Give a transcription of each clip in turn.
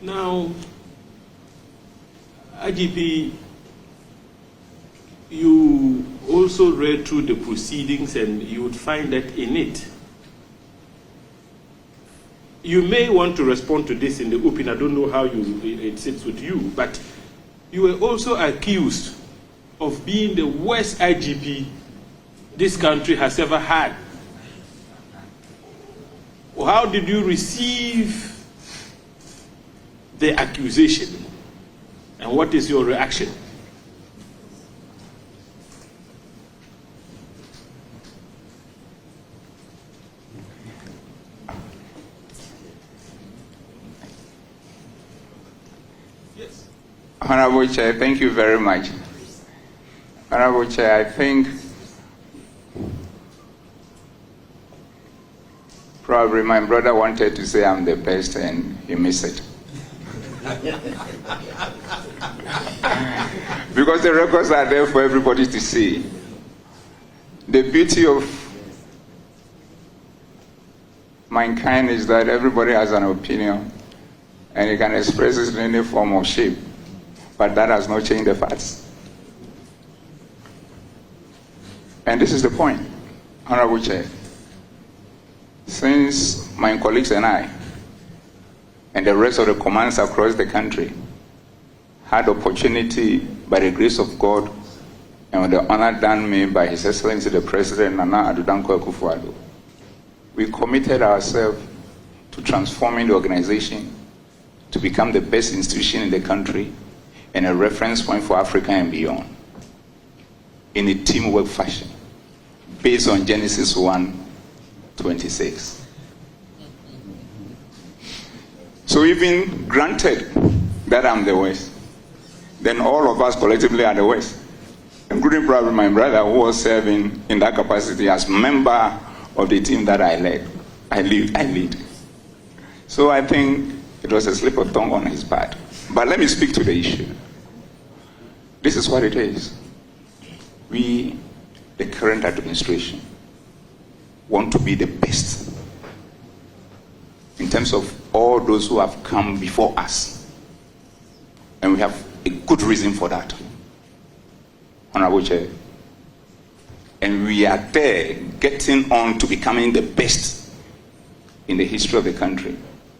Now, IGP, you also read through the proceedings and you would find that in it, you may want to respond to this in the open. I don't know how it sits with you, but you were also accused of being the worst IGP this country has ever had. How did you receive the accusation, and what is your reaction? Yes. Honorable Chair, thank you very much. Honorable Chair, I think probably my brother wanted to say I'm the best and he missed it. Because the records are there for everybody to see. The beauty of mankind is that everybody has an opinion and he can express it in any form or shape, but that has not changed the facts. And this is the point, Honorable Chair. Since my colleagues and I and the rest of the commands across the country had opportunity, by the grace of God and with the honor done me by His Excellency the President Nana Addo Dankwa Akufo-Addo, we committed ourselves to transforming the organization to become the best institution in the country and a reference point for Africa and beyond in a teamwork fashion based on Genesis 1:26. So even granted that I'm the worst, then all of us collectively are the worst, including probably my brother who was serving in that capacity as member of the team that I lead. So I think it was a slip of tongue on his part. But let me speak to the issue. This is what it is. We, the current administration, want to be the best in terms of all those who have come before us. And we have a good reason for that, Honorable Chair. And we are there getting on to becoming the best in the history of the country.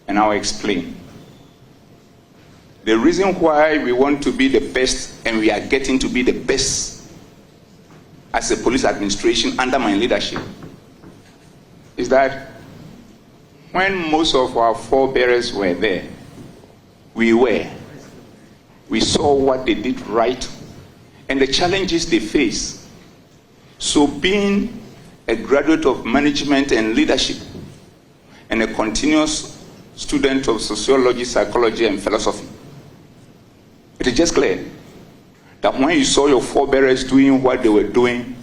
And I'll explain. The reason why we want to be the best and we are getting to be the best as a police administration under my leadership is that when most of our forebearers were there, we saw what they did right and the challenges they face. So being a graduate of management and leadership and a continuous student of sociology, psychology, and philosophy, it is just clear that when you saw your forebearers doing what they were doing,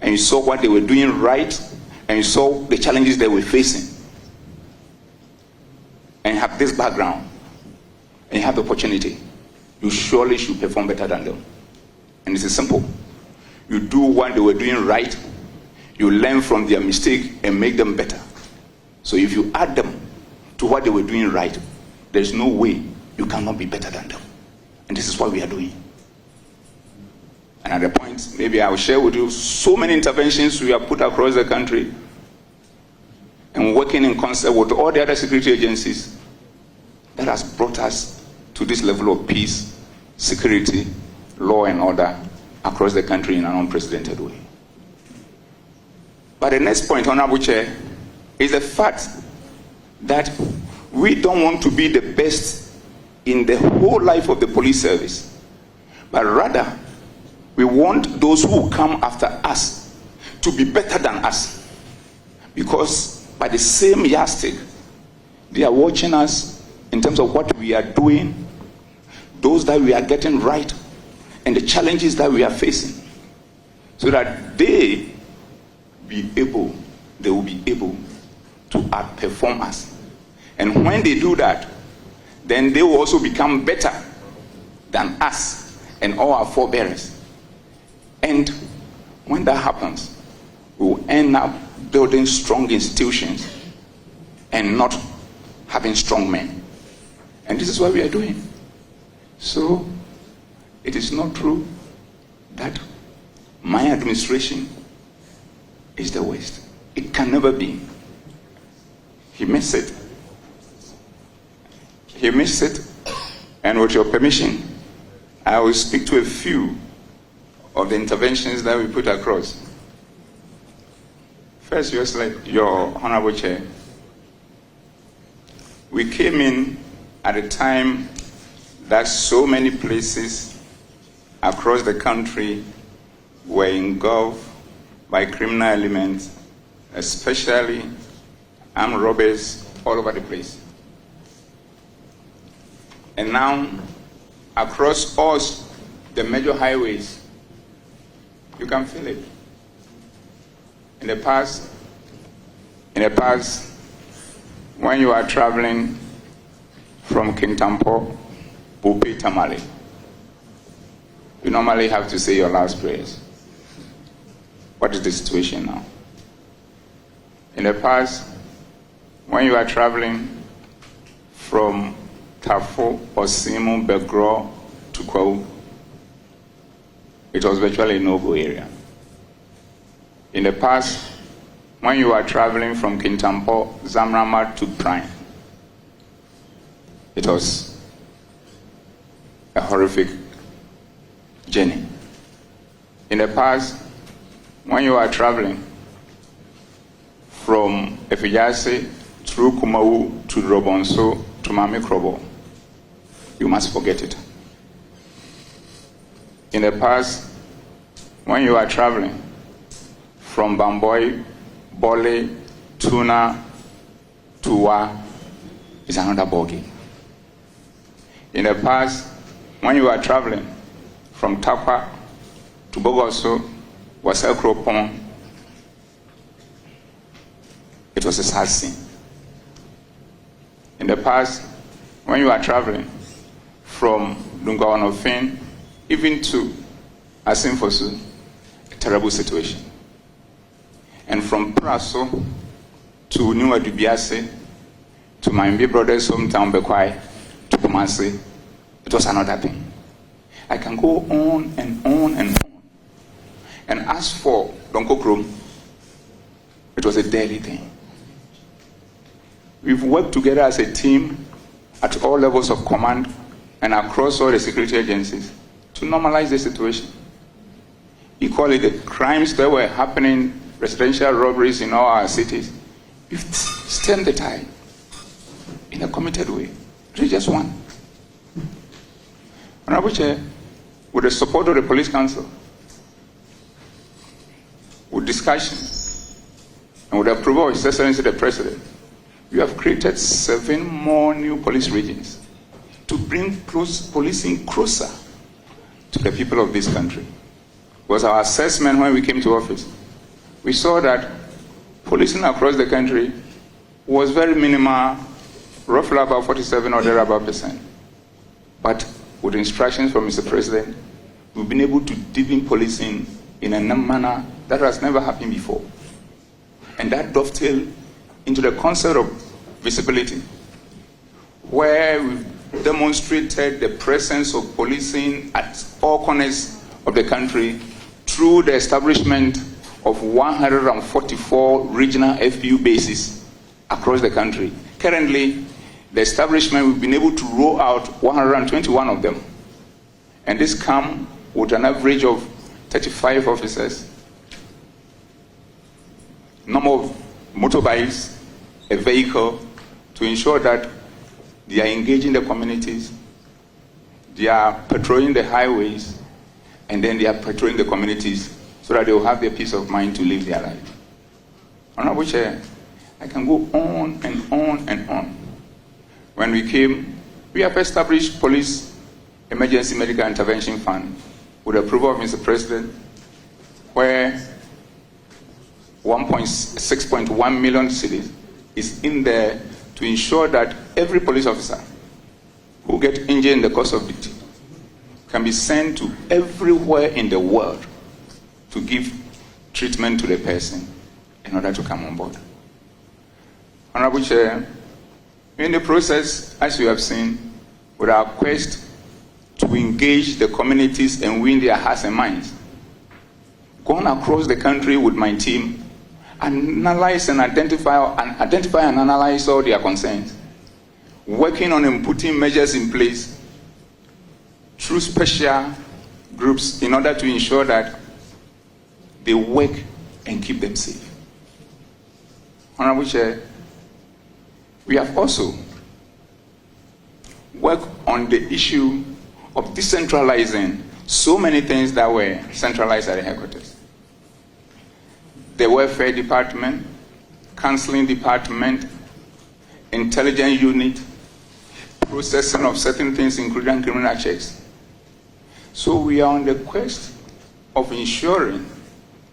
and you saw what they were doing right, and you saw the challenges they were facing, and you have this background, and you have the opportunity, you surely should perform better than them. And this is simple. You do what they were doing right, you learn from their mistake and make them better. So if you add them to what they were doing right, there's no way you cannot be better than them. And this is what we are doing. And at the point, maybe I will share with you so many interventions we have put across the country and working in concert with all the other security agencies that has brought us to this level of peace, security, law and order across the country in an unprecedented way. But the next point, Honorable Chair, is the fact that we don't want to be the best in the whole life of the police service, but rather we want those who come after us to be better than us, because by the same yardstick they are watching us in terms of what we are doing, those that we are getting right, and the challenges that we are facing, so that they will be able to outperform us. And when they do that, then they will also become better than us and all our forebearers. And when that happens, we will end up building strong institutions and not having strong men. And this is what we are doing. So, it is not true that my administration is the worst. It can never be. He missed it. He missed it. And with your permission, I will speak to a few of the interventions that we put across. First, your Honorable Chair, we came in at a time that so many places across the country were engulfed by criminal elements, especially armed robbers all over the place. And now, across all the major highways, you can feel it. In the past, when you are traveling from Kintampo, Bupi, Tamale, you normally have to say your last prayers. What is the situation now? In the past, when you are traveling from Tafo, Osimu, Begro to Kwau, it was virtually a no-go area. In the past, when you are traveling from Kintampo, Zamrama to Prime, it was a horrific journey. In the past, when you are traveling from Efijase through Kumau to Robonso to Mami Krobo, you must forget it. In the past, when you are traveling from Bamboy, Bole, Tuna, Tuwa, it's another ballgame. In the past, when you are traveling from Tapa to Bogoso, Waselkropon, it was a sad scene. In the past, when you are traveling from Dungawanofin, even to Asimfosu, a terrible situation. And from Praso to Niwa Dubiase, to my Mbi brothers' hometown Bekwai, to Kumasi, it was another thing. I can go on and on and on. And as for Donkokrom, it was a daily thing. We've worked together as a team at all levels of command and across all the security agencies to normalize the situation. Equally, the crimes that were happening, residential robberies in all our cities, we've stemmed the tide in a committed way. It is just one. Honorable Chair, with the support of the Police Council, with discussion, and with the approval of His Excellency the President, we have created 7 more new police regions to bring policing closer to the people of this country. It was our assessment when we came to office. We saw that policing across the country was very minimal, roughly about 47 or thereabout %. But with instructions from Mr. President, we've been able to deepen policing in a manner that has never happened before. And that dovetailed into the concept of visibility, where we've demonstrated the presence of policing at all corners of the country through the establishment of 144 regional FPU bases across the country. Currently, the establishment, we've been able to roll out 121 of them. And this comes with an average of 35 officers, number of motorbikes, a vehicle, to ensure that they are engaging the communities, they are patrolling the highways, and then they are patrolling the communities so that they will have the peace of mind to live their life. Honorable Chair, I can go on and on and on. When we came, we have established Police Emergency Medical Intervention Fund with approval of Mr. President, where 6.1 million cedis is in there to ensure that every police officer who gets injured in the course of duty can be sent to everywhere in the world to give treatment to the person in order to come on board. Honorable Chair, in the process, as you have seen, with our quest to engage the communities and win their hearts and minds. Gone across the country with my team, analyze and identify and analyze all their concerns, working on putting measures in place through special groups in order to ensure that they work and keep them safe. Honorable Chair, we have also worked on the issue of decentralizing so many things that were centralized at the headquarters. The welfare department, counseling department, intelligence unit, processing of certain things, including criminal checks. So we are on the quest of ensuring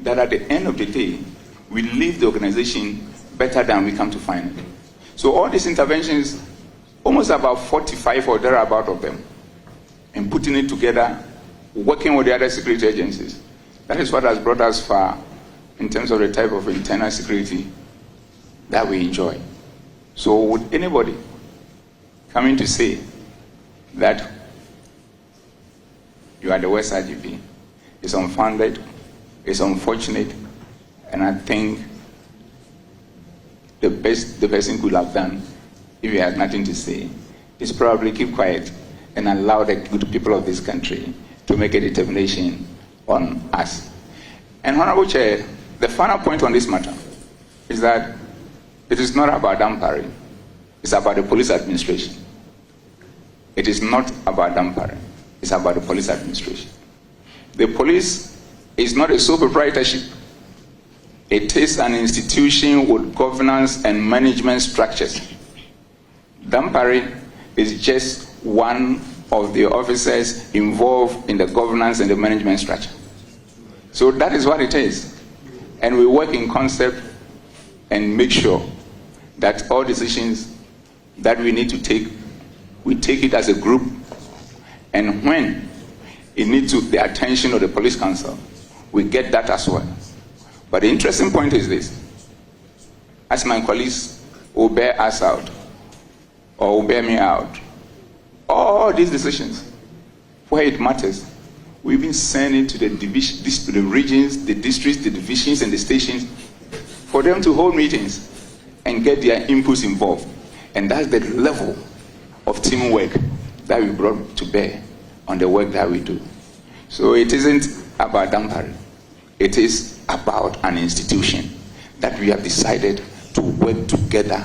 that at the end of the day, we leave the organization better than we come to find it. So all these interventions, almost about 45 or thereabout of them, and putting it together, working with the other security agencies. That is what has brought us far in terms of the type of internal security that we enjoy. So would anybody coming to say that you are the West IGP is unfounded, is unfortunate, and I think the best the person could have done, if he has nothing to say, is probably keep quiet and allow the good people of this country to make a determination on us. And Honorable Chair, the final point on this matter is that it is not about dampering, it's about the police administration. It is not about dampering, it's about the police administration. The police is not a sole proprietorship. It is an institution with governance and management structures. Dampering is just one of the officers involved in the governance and the management structure. So that is what it is. And we work in concept and make sure that all decisions that we need to take, we take it as a group. And when it needs the attention of the police council, we get that as well. But the interesting point is this. As my colleagues will bear us out, or will bear me out, all these decisions, where it matters, we've been sending to the the regions, the districts, the divisions, and the stations for them to hold meetings and get their inputs involved. And that's the level of teamwork that we brought to bear on the work that we do. So it isn't about dampering. It is about an institution that we have decided to work together,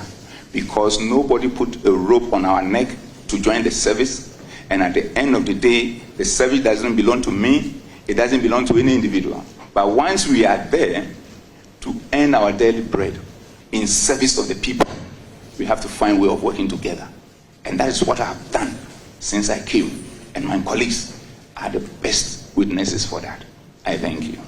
because nobody put a rope on our neck to join the service, and at the end of the day, the service doesn't belong to me, it doesn't belong to any individual. But once we are there to earn our daily bread in service of the people, we have to find a way of working together. And that is what I have done since I came, and my colleagues are the best witnesses for that. I thank you.